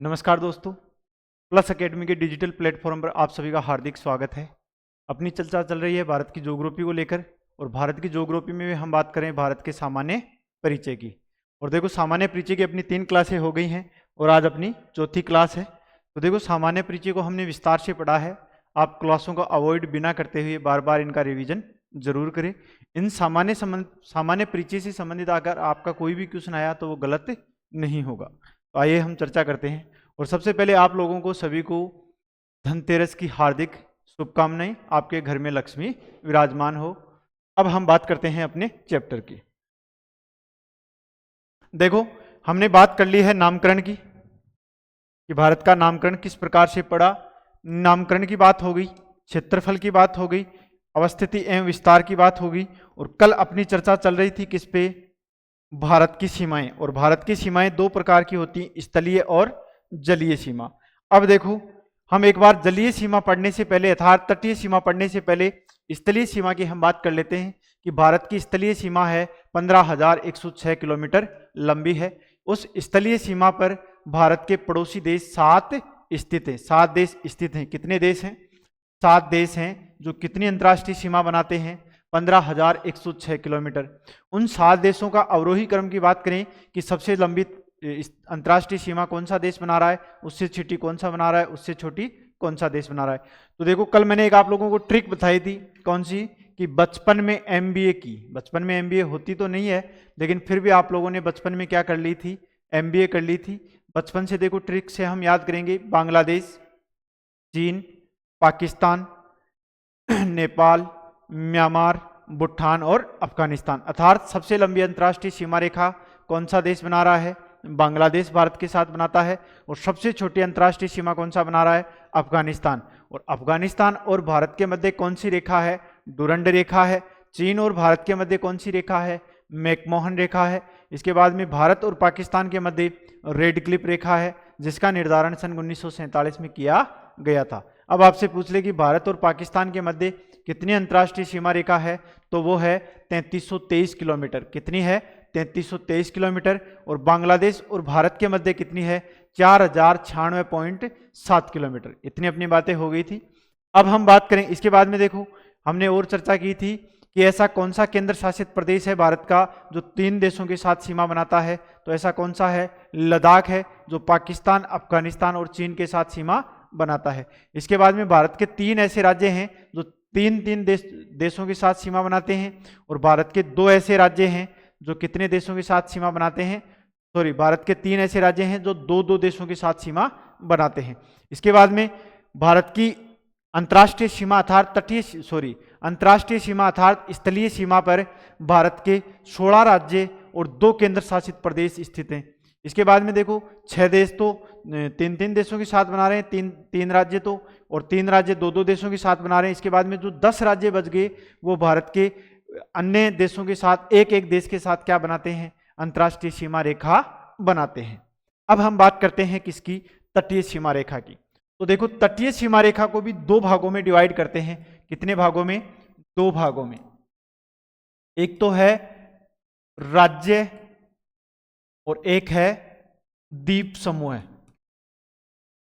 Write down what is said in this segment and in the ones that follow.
नमस्कार दोस्तों, plus academy के डिजिटल प्लेटफॉर्म पर आप सभी का हार्दिक स्वागत है। अपनी चर्चा चल रही है भारत की ज्योग्राफी को लेकर और भारत की ज्योग्राफी में हम बात करें भारत के सामान्य परिचय की। और देखो, सामान्य परिचय की अपनी 3 क्लासें हो गई हैं और आज अपनी चौथी क्लास है। तो देखो, सामान्य परिचय को हमने विस्तार से पढ़ा है। आप क्लासों को अवॉइड बिना करते हुए बार बार इनका रिविजन जरूर करें। इन सामान्य परिचय से संबंधित अगर आपका कोई भी क्वेश्चन आया तो वो गलत नहीं होगा। तो आइए हम चर्चा करते हैं। और सबसे पहले आप लोगों को सभी को धनतेरस की हार्दिक शुभकामनाएं। आपके घर में लक्ष्मी विराजमान हो। अब हम बात करते हैं अपने चैप्टर की। देखो, हमने बात कर ली है नामकरण की कि भारत का नामकरण किस प्रकार से पड़ा। नामकरण की बात हो गई, क्षेत्रफल की बात हो गई, अवस्थिति एवं विस्तार की बात हो गई। और कल अपनी चर्चा चल रही थी किस पे? भारत की सीमाएं। और भारत की सीमाएं 2 प्रकार की होती हैं, स्थलीय और जलीय सीमा। अब देखो, हम एक बार जलीय सीमा पढ़ने से पहले अर्थात तटीय सीमा पढ़ने से पहले स्थलीय सीमा की हम बात कर लेते हैं कि भारत की स्थलीय सीमा है 15,106 किलोमीटर लंबी है। उस स्थलीय सीमा पर भारत के पड़ोसी देश 7 स्थित हैं। 7 देश स्थित हैं। कितने देश हैं? 7 देश हैं जो कितनी अंतर्राष्ट्रीय सीमा बनाते हैं? 15,106 किलोमीटर। उन 7 देशों का अवरोही क्रम की बात करें कि सबसे लंबी अंतर्राष्ट्रीय सीमा कौन सा देश बना रहा है, उससे छोटी कौन सा बना रहा है, उससे छोटी कौन सा देश बना रहा है। तो देखो, कल मैंने एक आप लोगों को ट्रिक बताई थी, कौन सी? कि बचपन में एमबीए की। बचपन में एमबीए होती तो नहीं है, लेकिन फिर भी आप लोगों ने बचपन में क्या कर ली थी? एमबीए कर ली थी। बचपन से देखो, ट्रिक से हम याद करेंगे। बांग्लादेश, चीन, पाकिस्तान, नेपाल, म्यांमार, भूटान और अफगानिस्तान। अर्थात सबसे लंबी अंतर्राष्ट्रीय सीमा रेखा कौन सा देश बना रहा है? बांग्लादेश भारत के साथ बनाता है। और सबसे छोटी अंतर्राष्ट्रीय सीमा कौन सा बना रहा है? अफगानिस्तान। और अफगानिस्तान और भारत के मध्य कौन सी रेखा है? डुरंड रेखा है। चीन और भारत के मध्य कौन सी रेखा है? मैकमोहन रेखा है। इसके बाद में भारत और पाकिस्तान के मध्य रेड क्लिफ रेखा है, जिसका निर्धारण सन 1947 में किया गया था। अब आपसे पूछ ले कि भारत और पाकिस्तान के मध्य कितनी अंतर्राष्ट्रीय सीमा रेखा है, तो वो है 3323 किलोमीटर। कितनी है? 3323 किलोमीटर। और बांग्लादेश और भारत के मध्य कितनी है? 4096.7 किलोमीटर। इतनी अपनी बातें हो गई थी। अब हम बात करें इसके बाद में। देखो, हमने और चर्चा की थी कि ऐसा कौन सा केंद्र शासित प्रदेश है भारत का जो 3 देशों के साथ सीमा बनाता है। तो ऐसा कौन सा है? लद्दाख है, जो पाकिस्तान, अफगानिस्तान और चीन के साथ सीमा बनाता है। इसके बाद में भारत के 3 ऐसे राज्य हैं जो 3 देशों के साथ सीमा बनाते हैं। और भारत के 2 ऐसे राज्य हैं जो कितने देशों के साथ सीमा बनाते हैं? भारत के 3 ऐसे राज्य हैं जो 2-2 देशों के साथ सीमा बनाते हैं। इसके बाद में भारत की अंतर्राष्ट्रीय सीमा अर्थात अंतर्राष्ट्रीय सीमा अर्थात स्थलीय सीमा पर भारत के 16 राज्य और 2 केंद्र शासित प्रदेश स्थित हैं। इसके बाद में देखो, 6 देश तो 3-3 देशों के साथ बना रहे हैं, 3 राज्य तो, और 3 राज्य 2-2 देशों के साथ बना रहे हैं। इसके बाद में जो 10 राज्य बच गए वो भारत के अन्य देशों के साथ एक देश के साथ क्या बनाते हैं? अंतर्राष्ट्रीय सीमा रेखा बनाते हैं। अब हम बात करते हैं किसकी? तटीय सीमा रेखा की। तो देखो, तटीय सीमा रेखा को भी 2 भागों में डिवाइड करते हैं। कितने भागों में? 2 भागों में। एक तो है राज्य और एक है द्वीप समूह।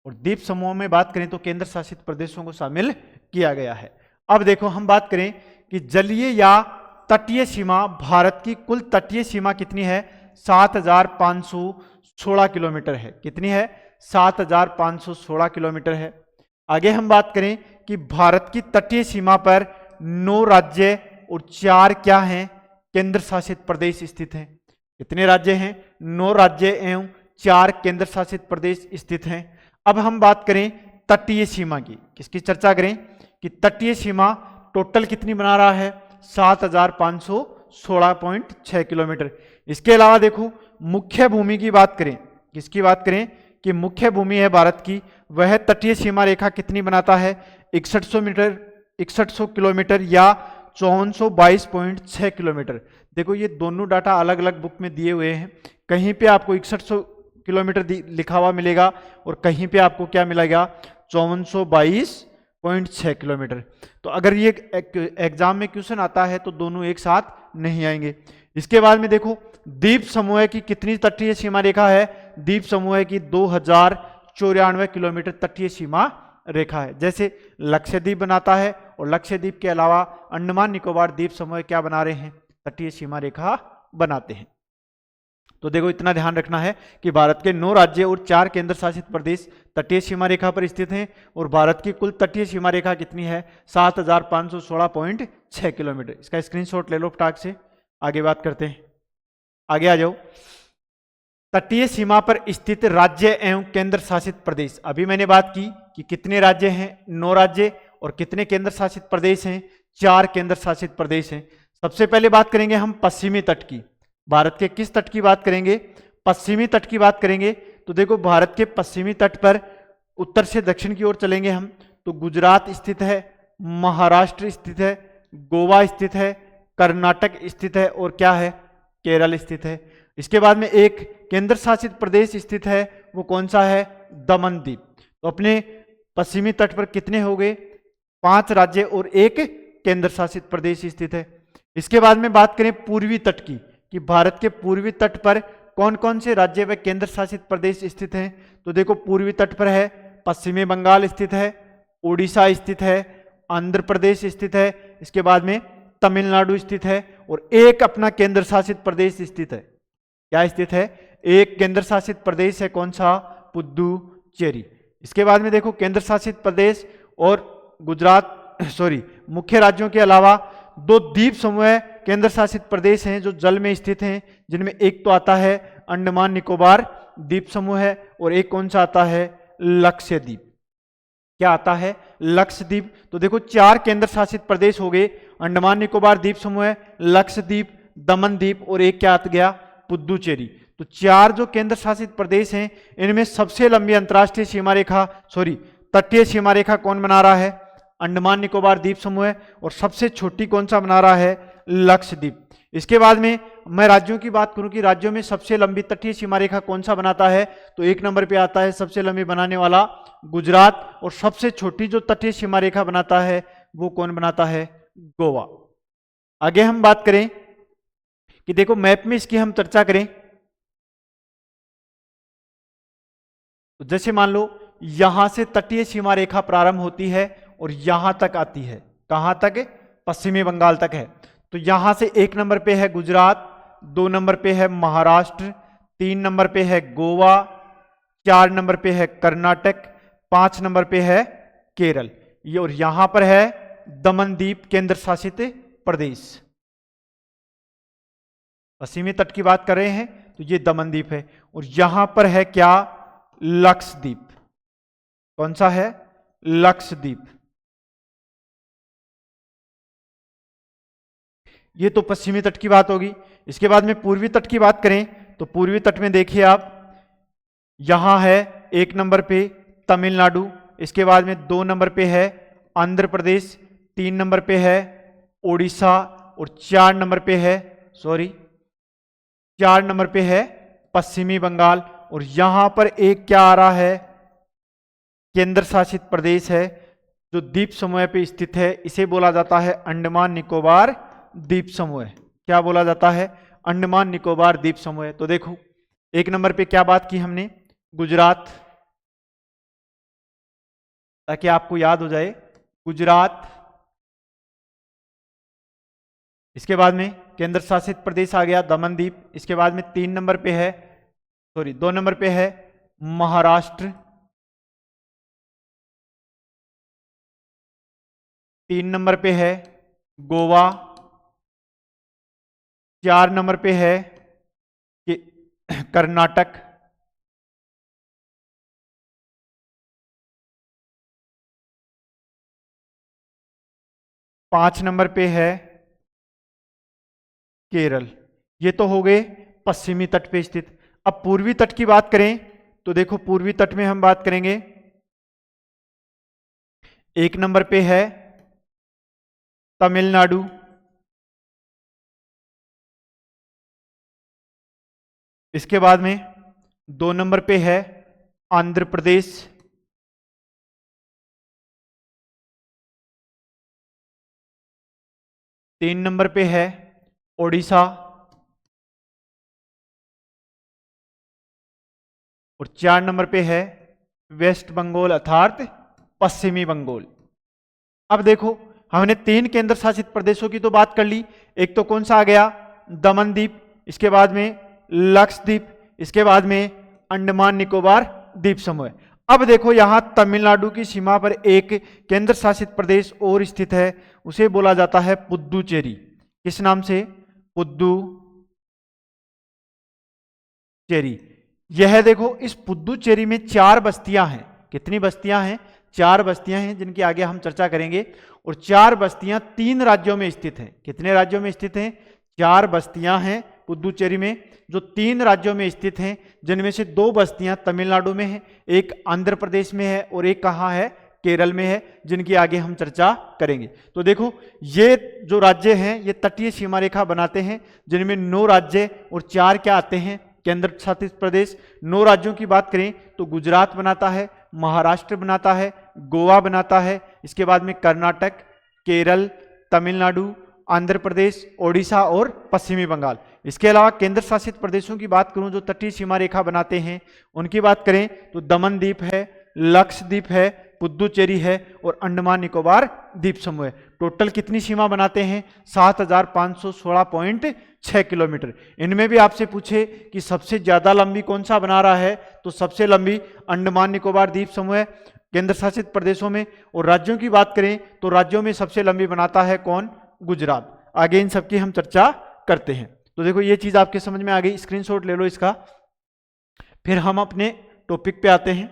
और द्वीप समूह में बात करें तो केंद्र शासित प्रदेशों को शामिल किया गया है। अब देखो, हम बात करें कि जलीय या तटीय सीमा, भारत की कुल तटीय सीमा कितनी है? 7,516 किलोमीटर है। कितनी है? 7,516 किलोमीटर है। आगे हम बात करें कि भारत की तटीय सीमा पर 9 राज्य और 4 क्या हैं? केंद्र शासित प्रदेश स्थित हैं। कितने राज्य हैं? 9 राज्य एवं 4 केंद्र शासित प्रदेश स्थित हैं। अब हम बात करें तटीय सीमा की। किसकी चर्चा करें? कि तटीय सीमा टोटल कितनी बना रहा है? 7,516.6 किलोमीटर। इसके अलावा देखो, मुख्य भूमि की बात करें। किसकी बात करें? कि मुख्य भूमि है भारत की, वह तटीय सीमा रेखा कितनी बनाता है? 6100 किलोमीटर या 5422.6 किलोमीटर। देखो, ये दोनों डाटा अलग अलग बुक में दिए हुए हैं। कहीं पे आपको 6100 किलोमीटर लिखा हुआ मिलेगा और कहीं पे आपको क्या मिलेगा? 5422.6 किलोमीटर। तो अगर ये एग्जाम में क्वेश्चन आता है तो दोनों एक साथ नहीं आएंगे। इसके बाद में देखो, द्वीप समूह की कितनी तटीय सीमा रेखा है? द्वीप समूह की 94 किलोमीटर तटीय सीमा रेखा है। जैसे लक्षद्वीप बनाता है और लक्षद्वीप के अलावा अंडमान निकोबार द्वीप समूह क्या बना रहे हैं, तटीय सीमा रेखा बनाते हैं। तो देखो इतना ध्यान रखना है कि भारत के 9 राज्य और 4 केंद्र शासित प्रदेश तटीय सीमा रेखा पर स्थित हैं और भारत की कुल तटीय सीमा रेखा कितनी है, 7516.6 किलोमीटर। इसका स्क्रीनशॉट ले लो फटाक से, आगे बात करते हैं। आगे आ जाओ। तटीय सीमा पर स्थित राज्य एवं केंद्र शासित प्रदेश, अभी मैंने बात की कि कितने राज्य हैं, 9 राज्य, और कितने केंद्र शासित प्रदेश हैं, 4 केंद्र शासित प्रदेश हैं। सबसे पहले बात करेंगे हम पश्चिमी तट की। भारत के किस तट की बात करेंगे, पश्चिमी तट की बात करेंगे। तो देखो भारत के पश्चिमी तट पर उत्तर से दक्षिण की ओर चलेंगे हम तो गुजरात स्थित है, महाराष्ट्र स्थित है, गोवा स्थित है, कर्नाटक स्थित है और क्या है, केरल स्थित है। इसके बाद में एक केंद्र शासित प्रदेश स्थित है, वो कौन सा है, दमन द्वीप। तो अपने पश्चिमी तट पर कितने हो गए, 5 राज्य और एक केंद्र शासित प्रदेश स्थित है। इसके बाद में बात करें पूर्वी तट की कि भारत के पूर्वी तट पर कौन कौन से राज्य व केंद्र शासित प्रदेश स्थित हैं। तो देखो पूर्वी तट पर है पश्चिमी बंगाल स्थित है, उड़ीसा स्थित है, आंध्र प्रदेश स्थित है, इसके बाद में तमिलनाडु स्थित है और एक अपना केंद्र शासित प्रदेश स्थित है। क्या स्थित है, एक केंद्र शासित प्रदेश है, कौन सा, पुदुचेरी। इसके बाद में देखो केंद्र शासित प्रदेश और गुजरात मुख्य राज्यों के अलावा 2 द्वीप समूह केंद्र शासित प्रदेश हैं जो जल में स्थित हैं, जिनमें एक तो आता है अंडमान निकोबार द्वीप समूह है और एक कौन सा आता है, लक्षद्वीप। क्या आता है, लक्षद्वीप। तो देखो 4 केंद्र शासित प्रदेश हो गए, अंडमान निकोबार द्वीप समूह, लक्षद्वीप, दमन द्वीप और एक क्या आ गया, पुदुचेरी। तो 4 जो केंद्र शासित प्रदेश हैं इनमें सबसे लंबी अंतर्राष्ट्रीय सीमा रेखा तटीय सीमा रेखा कौन बना रहा है, अंडमान निकोबार द्वीप समूह है, और सबसे छोटी कौन सा बना रहा है, लक्षद्वीप। इसके बाद में मैं राज्यों की बात करूं कि राज्यों में सबसे लंबी तटीय सीमा रेखा कौन सा बनाता है, तो 1 नंबर पे आता है सबसे लंबी बनाने वाला गुजरात, और सबसे छोटी जो तटीय सीमा रेखा बनाता है वो कौन बनाता है, गोवा। आगे हम बात करें कि देखो मैप में इसकी हम चर्चा करें तो जैसे मान लो यहां से तटीय सीमा रेखा प्रारंभ होती है और यहां तक आती है, कहां तक, पश्चिमी बंगाल तक है। तो यहां से 1 नंबर पे है गुजरात, 2 नंबर पे है महाराष्ट्र, 3 नंबर पे है गोवा, 4 नंबर पे है कर्नाटक, 5 नंबर पे है केरल, ये, और यहां पर है दमन द्वीप केंद्र शासित प्रदेश। पश्चिमी तट की बात कर रहे हैं तो ये दमन द्वीप है, और यहां पर है क्या, लक्षद्वीप। कौन सा है, लक्षद्वीप। ये तो पश्चिमी तट की बात होगी। इसके बाद में पूर्वी तट की बात करें तो पूर्वी तट में देखिए आप, यहां है 1 नंबर पे तमिलनाडु, इसके बाद में 2 नंबर पे है आंध्र प्रदेश, 3 नंबर पे है उड़ीसा और 4 नंबर पे है पश्चिमी बंगाल, और यहां पर एक क्या आ रहा है, केंद्र शासित प्रदेश है जो द्वीप समूह पे स्थित है, इसे बोला जाता है अंडमान निकोबार द्वीप समूह। क्या बोला जाता है, अंडमान निकोबार द्वीप समूह। तो देखो 1 नंबर पे क्या बात की हमने, गुजरात, ताकि आपको याद हो जाए, गुजरात। इसके बाद में केंद्र शासित प्रदेश आ गया दमन द्वीप। इसके बाद में 2 नंबर पे है महाराष्ट्र, 3 नंबर पे है गोवा, 4 नंबर पे है कर्नाटक, 5 नंबर पे है केरल। ये तो हो गए पश्चिमी तट पे स्थित। अब पूर्वी तट की बात करें तो देखो पूर्वी तट में हम बात करेंगे, 1 नंबर पे है तमिलनाडु, इसके बाद में 2 नंबर पे है आंध्र प्रदेश, 3 नंबर पे है ओडिशा और 4 नंबर पे है वेस्ट बंगाल अर्थात पश्चिमी बंगाल। अब देखो हमने 3 केंद्र शासित प्रदेशों की तो बात कर ली। एक तो कौन सा आ गया, दमनदीप, इसके बाद में लक्षद्वीप, इसके बाद में अंडमान निकोबार द्वीप समूह। अब देखो यहां तमिलनाडु की सीमा पर एक केंद्र शासित प्रदेश और स्थित है, उसे बोला जाता है पुद्दुचेरी। किस नाम से, पुद्दुचेरी। यह देखो इस पुद्दुचेरी में 4 बस्तियां हैं। कितनी बस्तियां हैं, 4 बस्तियां हैं, जिनकी आगे हम चर्चा करेंगे। और 4 बस्तियां 3 राज्यों में स्थित हैं। कितने राज्यों में स्थित हैं, 4 बस्तियां हैं पुद्दुचेरी में जो 3 राज्यों में स्थित हैं, जिनमें से 2 बस्तियां तमिलनाडु में हैं, एक आंध्र प्रदेश में है और एक कहाँ है, केरल में है, जिनकी आगे हम चर्चा करेंगे। तो देखो ये जो राज्य हैं ये तटीय सीमा रेखा बनाते हैं, जिनमें 9 राज्य और 4 क्या आते हैं, केंद्र शासित प्रदेश। 9 राज्यों की बात करें तो गुजरात बनाता है, महाराष्ट्र बनाता है, गोवा बनाता है, इसके बाद में कर्नाटक, केरल, तमिलनाडु, आंध्र प्रदेश, ओडिशा और पश्चिमी बंगाल। इसके अलावा केंद्र शासित प्रदेशों की बात करूं जो तटीय सीमा रेखा बनाते हैं, उनकी बात करें तो दमनदीप है, लक्षद्वीप है, पुद्दुचेरी है और अंडमान निकोबार द्वीप समूह है। टोटल कितनी सीमा बनाते हैं, 7516.6 किलोमीटर। इनमें भी आपसे पूछे कि सबसे ज्यादा लंबी कौन सा बना रहा है, तो सबसे लंबी अंडमान निकोबार द्वीप समूह है केंद्र शासित प्रदेशों में। और राज्यों की बात करें तो राज्यों में सबसे लंबी बनाता है कौन, गुजरात। आगे इन सबकी हम चर्चा करते हैं। तो देखो ये चीज आपके समझ में आ गई, स्क्रीनशॉट ले लो इसका। फिर हम अपने टॉपिक पे आते हैं।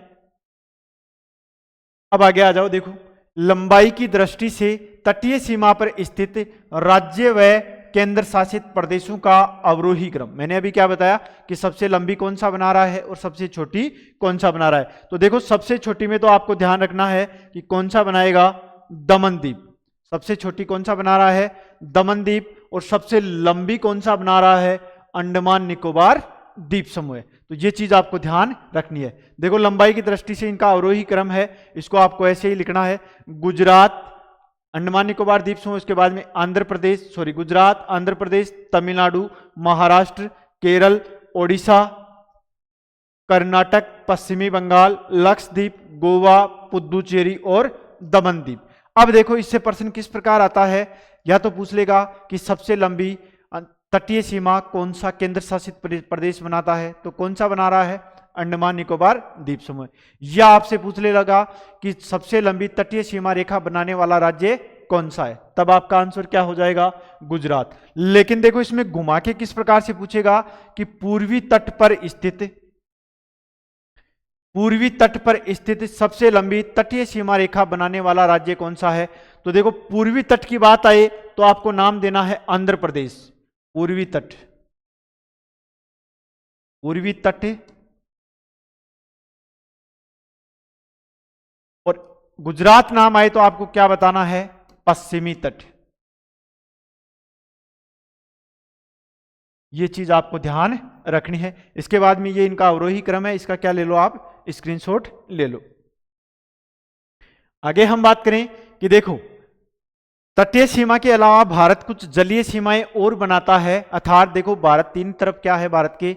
अब आगे आ जाओ। देखो लंबाई की दृष्टि से तटीय सीमा पर स्थित राज्य व केंद्र शासित प्रदेशों का अवरोही क्रम। मैंने अभी क्या बताया कि सबसे लंबी कौन सा बना रहा है और सबसे छोटी कौन सा बना रहा है। तो देखो सबसे छोटी में तो आपको ध्यान रखना है कि कौन सा बनाएगा, दमनदीप। सबसे छोटी कौन सा बना रहा है, दमनदीप। और सबसे लंबी कौन सा बना रहा है, अंडमान निकोबार द्वीप समूह। तो ये चीज आपको ध्यान रखनी है। देखो लंबाई की दृष्टि से इनका अवरोही क्रम है, इसको आपको ऐसे ही लिखना है, गुजरात, अंडमान निकोबार द्वीप समूह, उसके बाद में आंध्र प्रदेश, गुजरात, आंध्र प्रदेश, तमिलनाडु, महाराष्ट्र, केरल, ओडिशा, कर्नाटक, पश्चिमी बंगाल, लक्षद्वीप, गोवा, पुद्दुचेरी और दमनदीप। अब देखो इससे प्रश्न किस प्रकार आता है, या तो पूछ लेगा कि सबसे लंबी तटीय सीमा कौन सा केंद्र शासित प्रदेश बनाता है, तो कौन सा बना रहा है, अंडमान निकोबार द्वीप समूह। या आपसे पूछ लेगा कि सबसे लंबी तटीय सीमा रेखा बनाने वाला राज्य कौन सा है, तब आपका आंसर क्या हो जाएगा, गुजरात। लेकिन देखो इसमें घुमा के किस प्रकार से पूछेगा कि पूर्वी तट पर स्थित सबसे लंबी तटीय सीमा रेखा बनाने वाला राज्य कौन सा है। तो देखो पूर्वी तट की बात आए तो आपको नाम देना है आंध्र प्रदेश, पूर्वी तट और गुजरात नाम आए तो आपको क्या बताना है, पश्चिमी तट। ये चीज आपको ध्यान रखनी है। इसके बाद में ये इनका अवरोही क्रम है, इसका क्या ले लो आप, स्क्रीनशॉट ले लो। आगे हम बात करें कि देखो तटीय सीमा के अलावा भारत कुछ जलीय सीमाएं और बनाता है। अर्थात देखो भारत 3 तरफ क्या है, भारत के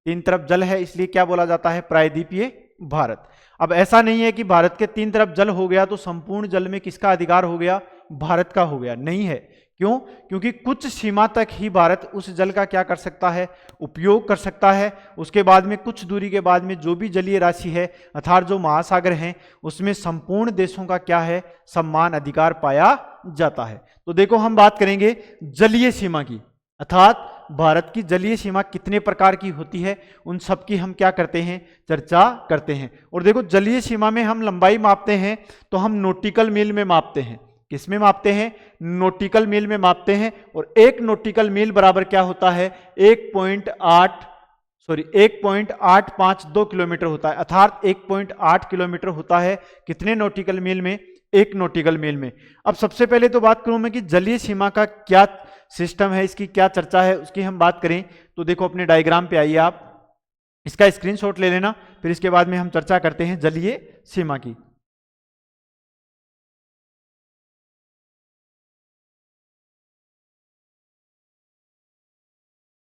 3 तरफ जल है, इसलिए क्या बोला जाता है, प्रायद्वीपीय भारत। अब ऐसा नहीं है कि भारत के 3 तरफ जल हो गया तो संपूर्ण जल में किसका अधिकार हो गया, भारत का हो गया, नहीं है। क्यों, क्योंकि कुछ सीमा तक ही भारत उस जल का क्या कर सकता है, उपयोग कर सकता है। उसके बाद में कुछ दूरी के बाद में जो भी जलीय राशि है अर्थात जो महासागर हैं उसमें संपूर्ण देशों का क्या है, सम्मान अधिकार पाया जाता है। तो देखो हम बात करेंगे जलीय सीमा की, अर्थात भारत की जलीय सीमा कितने प्रकार की होती है, उन सब की हम क्या करते हैं, चर्चा करते हैं। और देखो जलीय सीमा में हम लंबाई मापते हैं तो हम नॉटिकल मील में मापते हैं। किसमें मापते हैं, नॉटिकल मील में मापते हैं। और 1 नॉटिकल मील बराबर क्या होता है, 1.852 किलोमीटर होता है, अर्थात 1.8 किलोमीटर होता है। कितने नॉटिकल मील में, 1 नॉटिकल मील में। अब सबसे पहले तो बात करूं मैं कि जलीय सीमा का क्या सिस्टम है, इसकी क्या चर्चा है, उसकी हम बात करें तो देखो अपने डायग्राम पे आइए आप, इसका स्क्रीनशॉट ले लेना, फिर इसके बाद में हम चर्चा करते हैं जलीय सीमा की।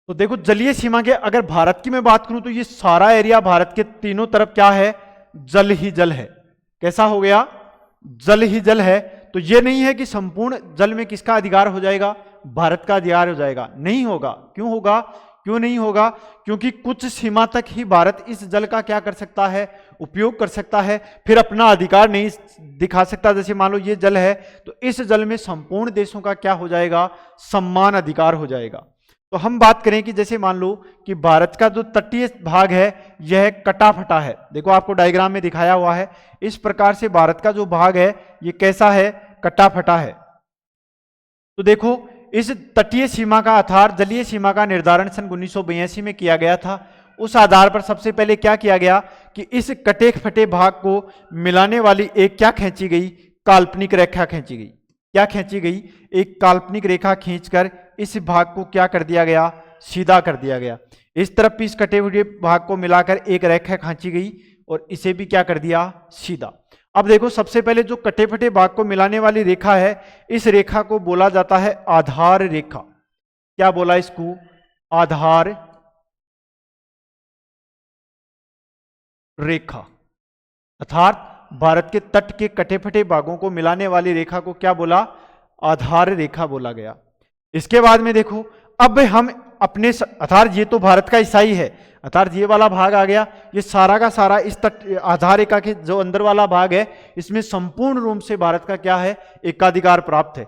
तो देखो जलीय सीमा के अगर भारत की मैं बात करूं तो ये सारा एरिया भारत के तीनों तरफ क्या है, जल ही जल है। कैसा हो गया? जल ही जल है। तो ये नहीं है कि संपूर्ण जल में किसका अधिकार हो जाएगा? भारत का अधिकार हो जाएगा। नहीं होगा। क्यों होगा? क्यों नहीं होगा? क्योंकि कुछ सीमा तक ही भारत इस जल का क्या कर सकता है? उपयोग कर सकता है, फिर अपना अधिकार नहीं दिखा सकता। जैसे मान लो ये जल है, तो इस जल में संपूर्ण देशों का क्या हो जाएगा? समान अधिकार हो जाएगा। तो हम बात करें कि जैसे मान लो कि भारत का जो तटीय भाग है यह कटा फटा है। देखो आपको डायग्राम में दिखाया हुआ है, इस प्रकार से भारत का जो भाग है ये कैसा है? कटा फटा है। तो देखो इस तटीय सीमा का अर्थात जलीय सीमा का निर्धारण सन 1982 में किया गया था। उस आधार पर सबसे पहले क्या किया गया कि इस कटे फटे भाग को मिलाने वाली एक क्या खींची गई? काल्पनिक रेखा खींची गई। क्या खींची गई? एक काल्पनिक रेखा खींचकर इस भाग को क्या कर दिया गया? सीधा कर दिया गया। इस तरफ भी इस कटे हुए भाग को मिलाकर एक रेखा खींची गई और इसे भी क्या कर दिया? सीधा। अब देखो सबसे पहले जो कटे फटे भाग को मिलाने वाली रेखा है, इस रेखा को बोला जाता है आधार रेखा। क्या बोला इसको? आधार रेखा। अर्थात भारत के तट के कटे फटे भागों को मिलाने वाली रेखा को क्या बोला? आधार रेखा बोला गया। इसके बाद में देखो अब हम अपने अर्थात ये तो भारत का हिस्सा ही है, अर्थात ये वाला भाग आ गया, ये सारा का सारा इस तट आधार रेखा के जो अंदर वाला भाग है इसमें संपूर्ण रूप से भारत का क्या है? एकाधिकार प्राप्त है।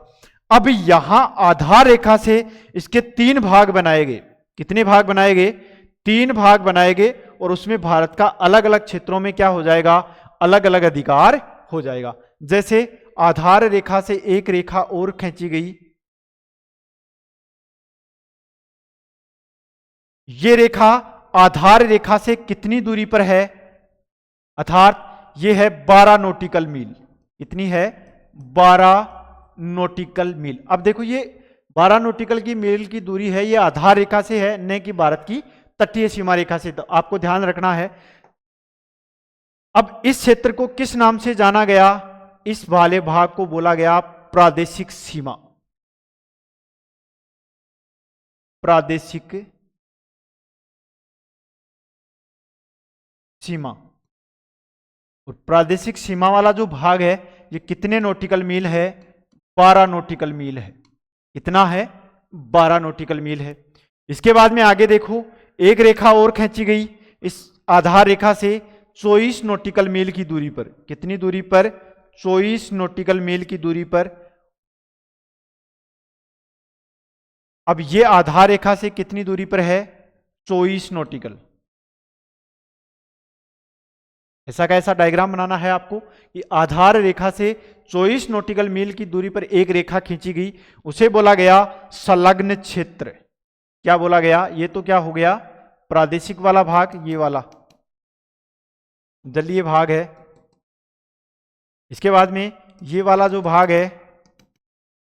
अब यहां आधार रेखा से इसके 3 भाग बनाए गए। कितने भाग बनाए गए? 3 भाग बनाए गए और उसमें भारत का अलग अलग क्षेत्रों में क्या हो जाएगा? अलग अलग अधिकार हो जाएगा। जैसे आधार रेखा से एक रेखा और खींची गई, ये रेखा आधार रेखा से कितनी दूरी पर है? अर्थात ये है 12 नॉटिकल मील। कितनी है? 12 नॉटिकल मील। अब देखो ये 12 नॉटिकल की मील की दूरी है, ये आधार रेखा से है, न कि भारत की तटीय सीमा रेखा से। तो आपको ध्यान रखना है। अब इस क्षेत्र को किस नाम से जाना गया? इस वाले भाग को बोला गया प्रादेशिक सीमा। प्रादेशिक सीमा। और प्रादेशिक सीमा वाला जो भाग है ये कितने नॉटिकल मील है? 12 नॉटिकल मील है। कितना है? 12 नॉटिकल मील है। इसके बाद में आगे देखो एक रेखा और खींची गई इस आधार रेखा से 24 नॉटिकल मील की दूरी पर। कितनी दूरी पर? 24 नॉटिकल मील की दूरी पर। अब ये आधार रेखा से कितनी दूरी पर है? 24 नॉटिकल। ऐसा कैसा डायग्राम बनाना है आपको कि आधार रेखा से 24 नॉटिकल मील की दूरी पर एक रेखा खींची गई, उसे बोला गया संलग्न क्षेत्र। क्या बोला गया? ये तो क्या हो गया? प्रादेशिक वाला भाग, ये वाला जलीय भाग है। इसके बाद में ये वाला जो भाग है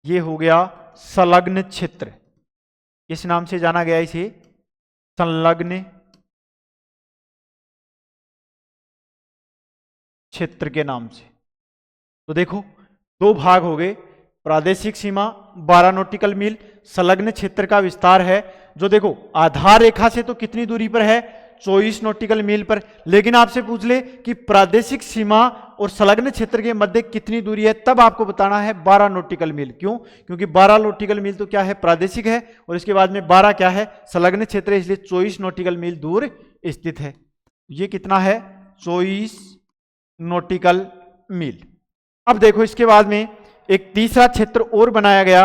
ये हो गया संलग्न क्षेत्र। किस नाम से जाना गया इसे? संलग्न क्षेत्र के नाम से। तो देखो 2 भाग हो गए, प्रादेशिक सीमा 12 नॉटिकल मील, संलग्न क्षेत्र का विस्तार है जो देखो आधार रेखा से तो कितनी दूरी पर है? 24 नॉटिकल मील पर। लेकिन आपसे पूछ ले कि प्रादेशिक सीमा और संलग्न क्षेत्र के मध्य कितनी दूरी है, तब आपको बताना है 12 नॉटिकल मील। क्यों? क्योंकि 12 नॉटिकल मील तो क्या है? प्रादेशिक है, और इसके बाद में 12 क्या है? संलग्न क्षेत्र है, इसलिए 24 नॉटिकल मील दूर स्थित है। ये कितना है? 24 नॉटिकल मील। अब देखो इसके बाद में एक तीसरा क्षेत्र और बनाया गया।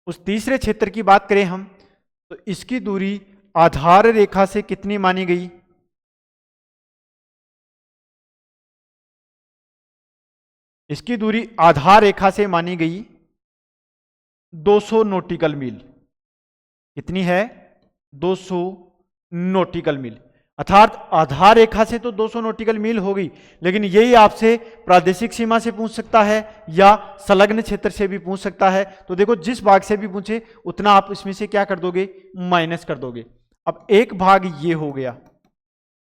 उस तीसरे क्षेत्र की बात करें हम तो इसकी दूरी आधार रेखा से कितनी मानी गई? इसकी दूरी आधार रेखा से मानी गई 200 नॉटिकल मील। कितनी है? 200 नॉटिकल मील। अर्थात आधार रेखा से तो 200 नॉटिकल मील हो गई, लेकिन यही आपसे प्रादेशिक सीमा से पूछ सकता है या संलग्न क्षेत्र से भी पूछ सकता है। तो देखो जिस भाग से भी पूछे उतना आप इसमें से क्या कर दोगे? माइनस कर दोगे। अब एक भाग ये हो गया।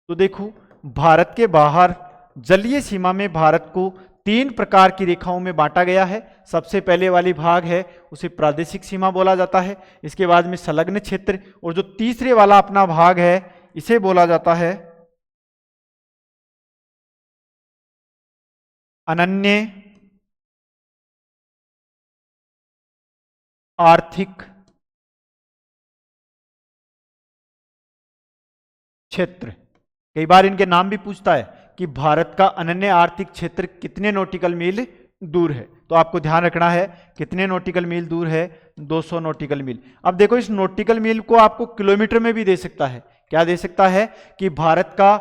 तो देखो भारत के बाहर जलीय सीमा में भारत को 3 प्रकार की रेखाओं में बांटा गया है। सबसे पहले वाली भाग है उसे प्रादेशिक सीमा बोला जाता है, इसके बाद में संलग्न क्षेत्र, और जो तीसरे वाला अपना भाग है इसे बोला जाता है अनन्य आर्थिक क्षेत्र। कई बार इनके नाम भी पूछता है कि भारत का अनन्य आर्थिक क्षेत्र कितने नॉटिकल मील दूर है, तो आपको ध्यान रखना है कितने नॉटिकल मील दूर है, 200 नॉटिकल मील। अब देखो इस नॉटिकल मील को आपको किलोमीटर में भी दे सकता है। क्या दे सकता है कि भारत का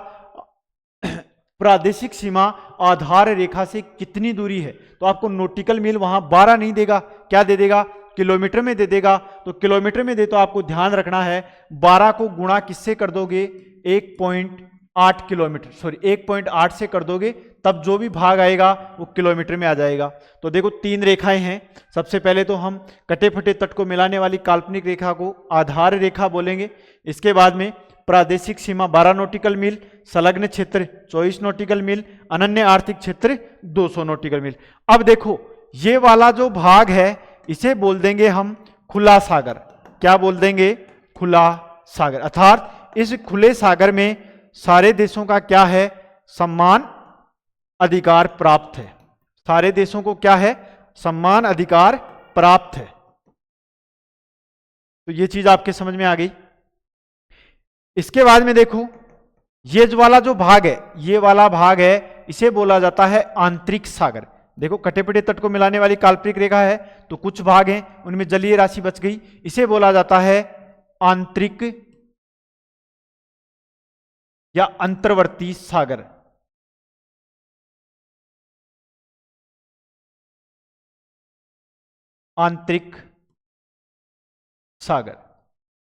प्रादेशिक सीमा आधार रेखा से कितनी दूरी है, तो आपको नॉटिकल मील वहां 12 नहीं देगा, क्या दे देगा, किलोमीटर में दे देगा। तो किलोमीटर में दे तो आपको ध्यान रखना है 12 को गुणा किससे कर दोगे, 1.8 किलोमीटर, सॉरी 1.8 से कर दोगे, तब जो भी भाग आएगा वो किलोमीटर में आ जाएगा। तो देखो 3 रेखाएं हैं। सबसे पहले तो हम कटे फटे तट को मिलाने वाली काल्पनिक रेखा को आधार रेखा बोलेंगे। इसके बाद में प्रादेशिक सीमा 12 नॉटिकल मील, संलग्न क्षेत्र 24 नॉटिकल मील, अनन्य आर्थिक क्षेत्र 200 नॉटिकल मील। अब देखो ये वाला जो भाग है इसे बोल देंगे हम खुला सागर। क्या बोल देंगे, खुला सागर। अर्थात इस खुले सागर में सारे देशों का क्या है, सम्मान अधिकार प्राप्त है। सारे देशों को क्या है, सम्मान अधिकार प्राप्त है। तो ये चीज आपके समझ में आ गई। इसके बाद में देखो ये वाला जो भाग है, ये वाला भाग है, इसे बोला जाता है आंतरिक सागर। देखो कटे-पटे तट को मिलाने वाली काल्पनिक रेखा है, तो कुछ भाग हैं उनमें जलीय राशि बच गई, इसे बोला जाता है आंतरिक या अंतर्वर्ती सागर। आंतरिक सागर।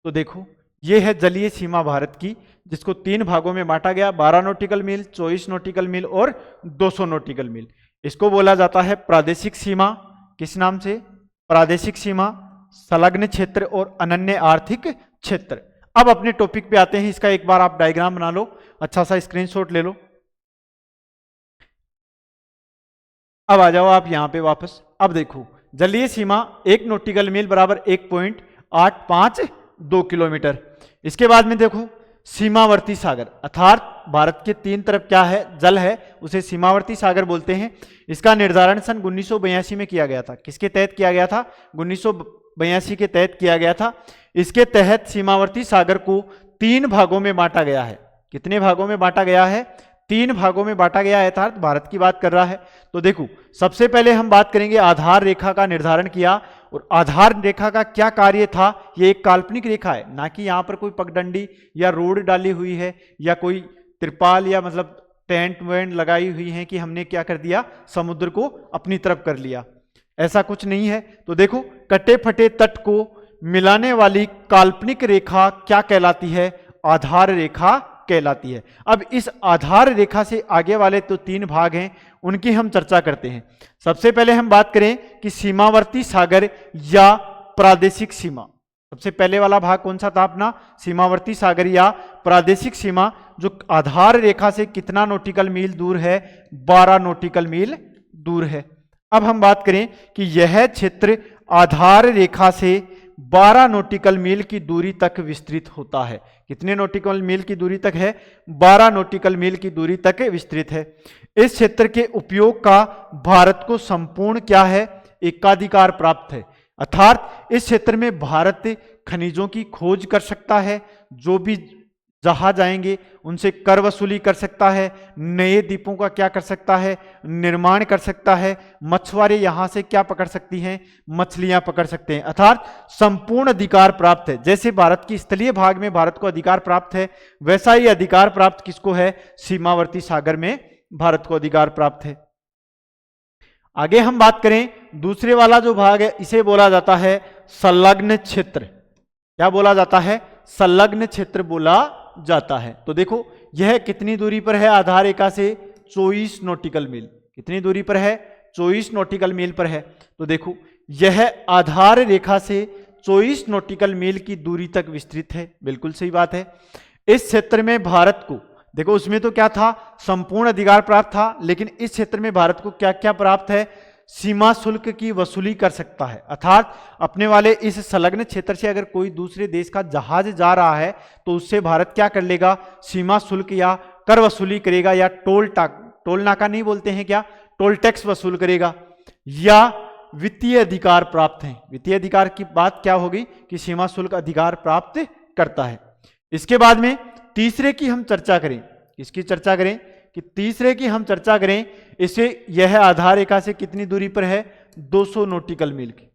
तो देखो ये है जलीय सीमा भारत की, जिसको 3 भागों में बांटा गया, 12 नॉटिकल मील, 24 नॉटिकल मील और 200 नॉटिकल मील। इसको बोला जाता है प्रादेशिक सीमा। किस नाम से, प्रादेशिक सीमा, संलग्न क्षेत्र और अनन्य आर्थिक क्षेत्र। अब अपने टॉपिक पे आते हैं। इसका एक बार आप डायग्राम बना लो, अच्छा सा स्क्रीनशॉट ले लो। अब आ जाओ आप यहां पे वापस। अब देखो जलीय सीमा 1 नॉटिकल मील बराबर 1.852 किलोमीटर। इसके बाद में देखो सीमावर्ती सागर, अर्थात भारत के 3 तरफ क्या है, जल है, उसे सीमावर्ती सागर बोलते हैं। इसका निर्धारण सन 1982 में किया गया था। किसके तहत किया गया था, 1982 के तहत किया गया था। इसके तहत सीमावर्ती सागर को 3 भागों में बांटा गया है। कितने भागों में बांटा गया है, 3 भागों में बांटा गया है, अर्थात भारत की बात कर रहा है। तो देखो सबसे पहले हम बात करेंगे आधार रेखा का निर्धारण किया, और आधार रेखा का क्या कार्य था, ये एक काल्पनिक रेखा है, ना कि यहां पर कोई पगडंडी या रोड डाली हुई है या कोई त्रिपाल या मतलब टेंट वेंट लगाई हुई है कि हमने क्या कर दिया, समुद्र को अपनी तरफ कर लिया, ऐसा कुछ नहीं है। तो देखो कटे फटे तट को मिलाने वाली काल्पनिक रेखा क्या कहलाती है, आधार रेखा कहलाती है। अब इस आधार रेखा से आगे वाले तो 3 भाग हैं, उनकी हम चर्चा करते हैं। सबसे पहले हम बात करें कि सीमावर्ती सागर या प्रादेशिक सीमा। सबसे पहले वाला भाग कौन सा था अपना, सीमावर्ती सागर या प्रादेशिक सीमा, जो आधार रेखा से कितना नॉटिकल मील दूर है, 12 नॉटिकल मील दूर है। अब हम बात करें कि यह क्षेत्र आधार रेखा से 12 नॉटिकल मील की दूरी तक विस्तृत होता है। कितने नॉटिकल मील की दूरी तक है, 12 नॉटिकल मील की दूरी तक विस्तृत है। इस क्षेत्र के उपयोग का भारत को संपूर्ण क्या है, एकाधिकार प्राप्त है। अर्थात इस क्षेत्र में भारत खनिजों की खोज कर सकता है, जो भी जहाज आएंगे उनसे कर वसूली कर सकता है, नए द्वीपों का क्या कर सकता है, निर्माण कर सकता है, मछुआरे यहां से क्या पकड़ सकती हैं, मछलियां पकड़ सकते हैं। अर्थात संपूर्ण अधिकार प्राप्त है। जैसे भारत की स्थलीय भाग में भारत को अधिकार प्राप्त है, वैसा ही अधिकार प्राप्त किसको है, सीमावर्ती सागर में भारत को अधिकार प्राप्त है। आगे हम बात करें दूसरे वाला जो भाग है, इसे बोला जाता है संलग्न क्षेत्र। क्या बोला जाता है, संलग्न क्षेत्र बोला जाता है। तो देखो यह कितनी दूरी पर है आधार रेखा से, 24 नॉटिकल मील। कितनी दूरी पर है, 24 नॉटिकल मील पर है। तो देखो यह आधार रेखा से 24 नॉटिकल मील की दूरी तक विस्तृत है। बिल्कुल सही बात है। इस क्षेत्र में भारत को देखो, उसमें तो क्या था, संपूर्ण अधिकार प्राप्त था, लेकिन इस क्षेत्र में भारत को क्या क्या प्राप्त है, सीमा शुल्क की वसूली कर सकता है। अर्थात अपने वाले इस संलग्न क्षेत्र से अगर कोई दूसरे देश का जहाज जा रहा है तो उससे भारत क्या कर लेगा, सीमा शुल्क या कर वसूली करेगा, या टोल नाका नहीं बोलते हैं क्या, टोल टैक्स वसूल करेगा, या वित्तीय अधिकार प्राप्त है। वित्तीय अधिकार की बात क्या होगी कि सीमा शुल्क अधिकार प्राप्त करता है। इसके बाद में तीसरे की हम चर्चा करें, इसकी चर्चा करें कि तीसरे की हम चर्चा करें, इसे यह आधार रेखा से कितनी दूरी पर है, 200 नॉटिकल मील की।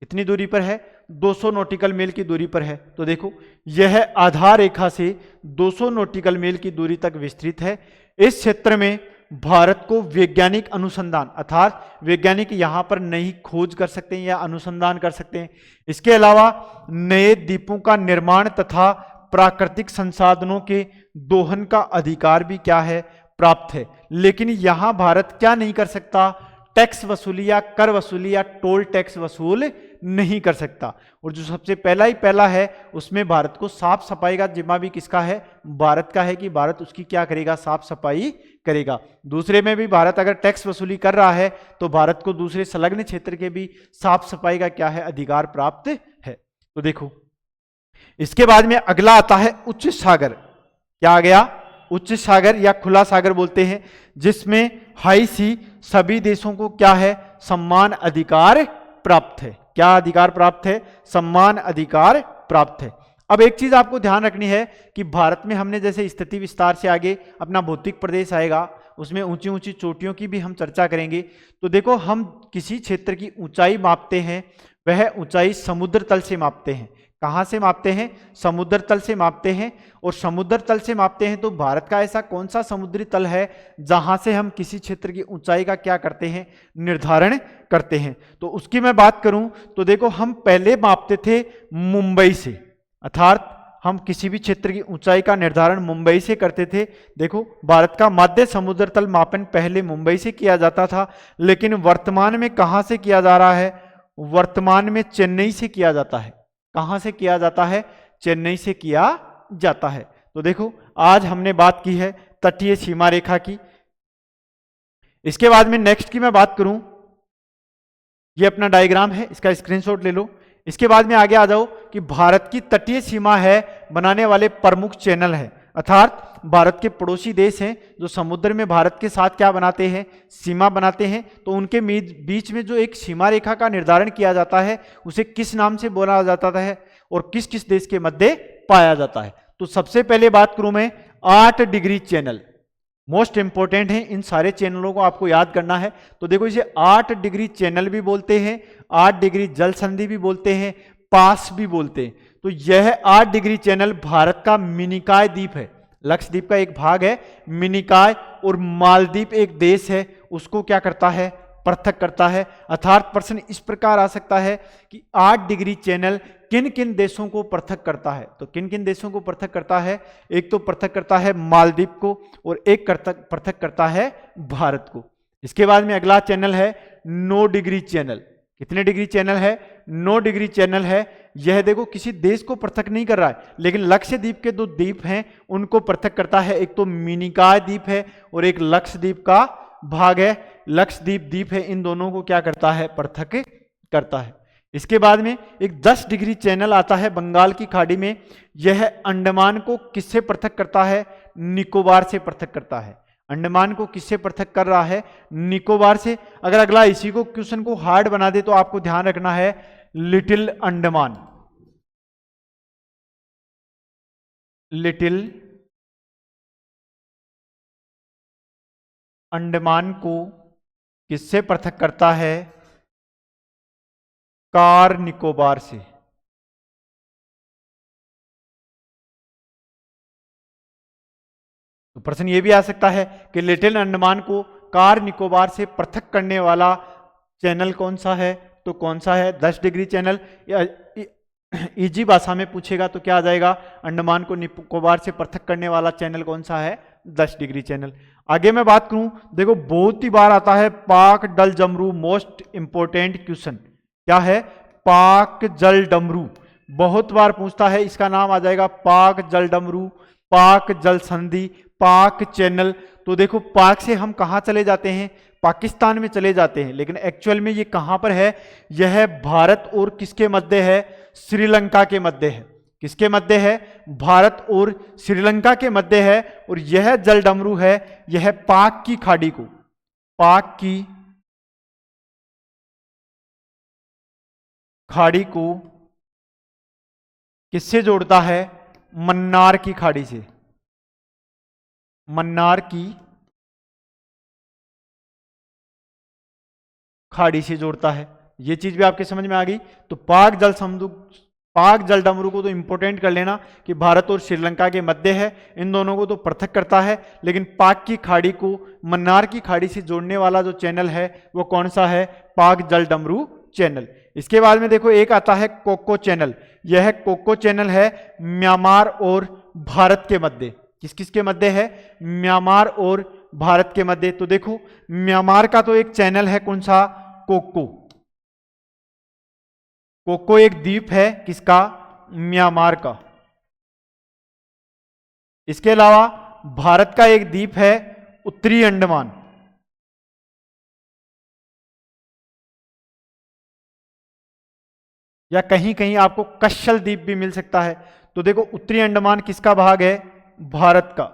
कितनी दूरी पर है, 200 नॉटिकल मील की दूरी पर है। तो देखो यह आधार रेखा से 200 नॉटिकल मील की दूरी तक विस्तृत है। इस क्षेत्र में भारत को वैज्ञानिक अनुसंधान, अर्थात वैज्ञानिक यहां पर नई खोज कर सकते हैं या अनुसंधान कर सकते हैं। इसके अलावा नए द्वीपों का निर्माण तथा प्राकृतिक संसाधनों के दोहन का अधिकार भी क्या है, प्राप्त है। लेकिन यहां भारत क्या नहीं कर सकता, टैक्स वसूली या कर वसूली या टोल टैक्स वसूल नहीं कर सकता। और जो सबसे पहला है उसमें भारत को साफ सफाई का जिम्मा भी किसका है, भारत का है, कि भारत उसकी क्या करेगा, साफ सफाई करेगा। दूसरे में भी भारत अगर टैक्स वसूली कर रहा है तो भारत को दूसरे संलग्न क्षेत्र के भी साफ सफाई का क्या है, अधिकार प्राप्त है। तो देखो इसके बाद में अगला आता है उच्च सागर। क्या आ गया, उच्च सागर या खुला सागर बोलते हैं, जिसमें हाई सी सभी देशों को क्या है, सम्मान अधिकार प्राप्त है। क्या अधिकार प्राप्त है, सम्मान अधिकार प्राप्त है। अब एक चीज आपको ध्यान रखनी है कि भारत में हमने जैसे स्थिति विस्तार से आगे अपना भौतिक प्रदेश आएगा, उसमें ऊंची ऊंची चोटियों की भी हम चर्चा करेंगे। तो देखो हम किसी क्षेत्र की ऊंचाई मापते हैं, वह ऊंचाई समुद्र तल से मापते हैं। कहां से मापते हैं, समुद्र तल से मापते हैं। और समुद्र तल से मापते हैं तो भारत का ऐसा कौन सा समुद्री तल है जहां से हम किसी क्षेत्र की ऊंचाई का क्या करते हैं, निर्धारण करते हैं। तो उसकी मैं बात करूं तो देखो हम पहले मापते थे मुंबई से, अर्थात हम किसी भी क्षेत्र की ऊंचाई का निर्धारण मुंबई से करते थे। देखो भारत का मध्य समुद्र तल मापन पहले मुंबई से किया जाता था, लेकिन वर्तमान में कहां से किया जा रहा है, वर्तमान में चेन्नई से किया जाता है। कहां से किया जाता है, चेन्नई से किया जाता है। तो देखो आज हमने बात की है तटीय सीमा रेखा की। इसके बाद में नेक्स्ट की मैं बात करूं, ये अपना डायग्राम है, इसका स्क्रीनशॉट ले लो। इसके बाद में आगे आ जाओ कि भारत की तटीय सीमा है बनाने वाले प्रमुख चैनल है, अर्थात भारत के पड़ोसी देश हैं जो समुद्र में भारत के साथ क्या बनाते हैं, सीमा बनाते हैं। तो उनके बीच में जो एक सीमा रेखा का निर्धारण किया जाता है उसे किस नाम से बोला जाता है और किस किस देश के मध्य पाया जाता है। तो सबसे पहले बात करूं मैं 8 डिग्री चैनल, मोस्ट इंपॉर्टेंट है, इन सारे चैनलों को आपको याद करना है। तो देखो इसे 8 डिग्री चैनल भी बोलते हैं, 8 डिग्री जल संधि भी बोलते हैं, पास भी बोलते हैं। तो यह 8 डिग्री चैनल भारत का मिनिकॉय द्वीप है, लक्षद्वीप का एक भाग है मिनिकॉय, और मालदीव एक देश है, उसको क्या करता है, पृथक करता है। अर्थात प्रश्न इस प्रकार आ सकता है कि 8 डिग्री चैनल किन किन देशों को पृथक करता है। तो किन किन देशों को पृथक करता है, एक तो पृथक करता है मालदीव को और एक पृथक करता है भारत को। इसके बाद में अगला चैनल है 9 डिग्री चैनल। कितने डिग्री चैनल है, 9 डिग्री चैनल है। यह देखो किसी देश को पृथक नहीं कर रहा है, लेकिन लक्षद्वीप के 2 द्वीप हैं उनको पृथक करता है। एक तो मिनिकॉय द्वीप है और एक लक्षद्वीप का भाग है, लक्षद्वीप द्वीप है, इन दोनों को क्या करता है, पृथक करता है। इसके बाद में एक 10 डिग्री चैनल आता है बंगाल की खाड़ी में, यह अंडमान को किससे पृथक करता है, निकोबार से पृथक करता है। अंडमान को किससे पृथक कर रहा है, निकोबार से। अगर अगला इसी को क्वेश्चन को हार्ड बना दे तो आपको ध्यान रखना है लिटिल अंडमान, लिटिल अंडमान को किससे पृथक करता है, कार निकोबार से। तो प्रश्न यह भी आ सकता है कि लिटिल अंडमान को कार निकोबार से पृथक करने वाला चैनल कौन सा है, तो कौन सा है, 10 डिग्री चैनल। इजी भाषा में पूछेगा तो क्या आ जाएगा, अंडमान को निकोबार से पृथक करने वाला चैनल कौन सा है, 10 डिग्री चैनल। आगे मैं बात करूं, देखो बहुत ही बार आता है पाक डल जमरू, मोस्ट इंपोर्टेंट क्वेश्चन क्या है, पाक जल डमरू, बहुत बार पूछता है। इसका नाम आ जाएगा पाक जल डमरू, पाक जल संधि, पाक चैनल। तो देखो पाक से हम कहां चले जाते हैं, पाकिस्तान में चले जाते हैं, लेकिन एक्चुअल में ये कहां पर है, यह भारत और किसके मध्य है, श्रीलंका के मध्य है। किसके मध्य है, भारत और श्रीलंका के मध्य है। और यह जल डमरू है, यह पाक की खाड़ी को, पाक की खाड़ी को किससे जोड़ता है? मन्नार की खाड़ी से। मन्नार की खाड़ी से जोड़ता है। ये चीज भी आपके समझ में आ गई। तो पाक जल डमरू को तो इंपॉर्टेंट कर लेना कि भारत और श्रीलंका के मध्य है, इन दोनों को तो पृथक करता है। लेकिन पाक की खाड़ी को मन्नार की खाड़ी से जोड़ने वाला जो चैनल है वो कौन सा है? पाक जल डमरू चैनल। इसके बाद में देखो एक आता है कोको चैनल। यह कोको चैनल है म्यांमार और भारत के मध्य। किस किस के मध्य है? म्यांमार और भारत के मध्य। तो देखो म्यांमार का तो एक चैनल है, कौन सा? कोको। कोको एक द्वीप है, किसका? म्यांमार का। इसके अलावा भारत का एक द्वीप है उत्तरी अंडमान। या कहीं कहीं आपको कच्छल द्वीप भी मिल सकता है। तो देखो उत्तरी अंडमान किसका भाग है? भारत का।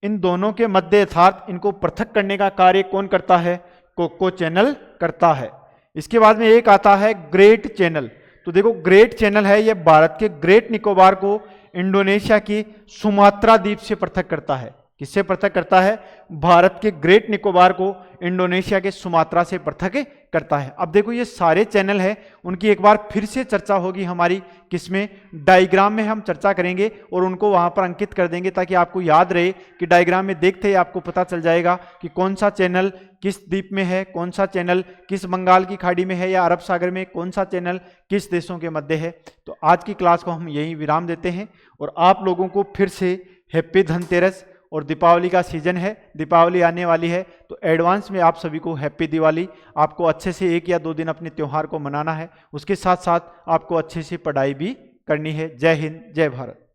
इन दोनों के मध्य अर्थात इनको पृथक करने का कार्य कौन करता है? कोको चैनल करता है। इसके बाद में एक आता है ग्रेट चैनल। तो देखो ग्रेट चैनल है, यह भारत के ग्रेट निकोबार को इंडोनेशिया की सुमात्रा द्वीप से पृथक करता है। किससे पृथक करता है? भारत के ग्रेट निकोबार को इंडोनेशिया के सुमात्रा से पृथक करता है। अब देखो ये सारे चैनल है, उनकी एक बार फिर से चर्चा होगी हमारी, किसमें? डायग्राम में हम चर्चा करेंगे और उनको वहां पर अंकित कर देंगे ताकि आपको याद रहे कि डायग्राम में देखते ही आपको पता चल जाएगा कि कौन सा चैनल किस द्वीप में है, कौन सा चैनल किस बंगाल की खाड़ी में है या अरब सागर में, कौन सा चैनल किस देशों के मध्य है। तो आज की क्लास को हम यहीं विराम देते हैं और आप लोगों को फिर से हैप्पी धनतेरस। और दीपावली का सीजन है, दीपावली आने वाली है, तो एडवांस में आप सभी को हैप्पी दिवाली। आपको अच्छे से 1 या 2 दिन अपने त्योहार को मनाना है, उसके साथ साथ आपको अच्छे से पढ़ाई भी करनी है। जय हिंद, जय भारत।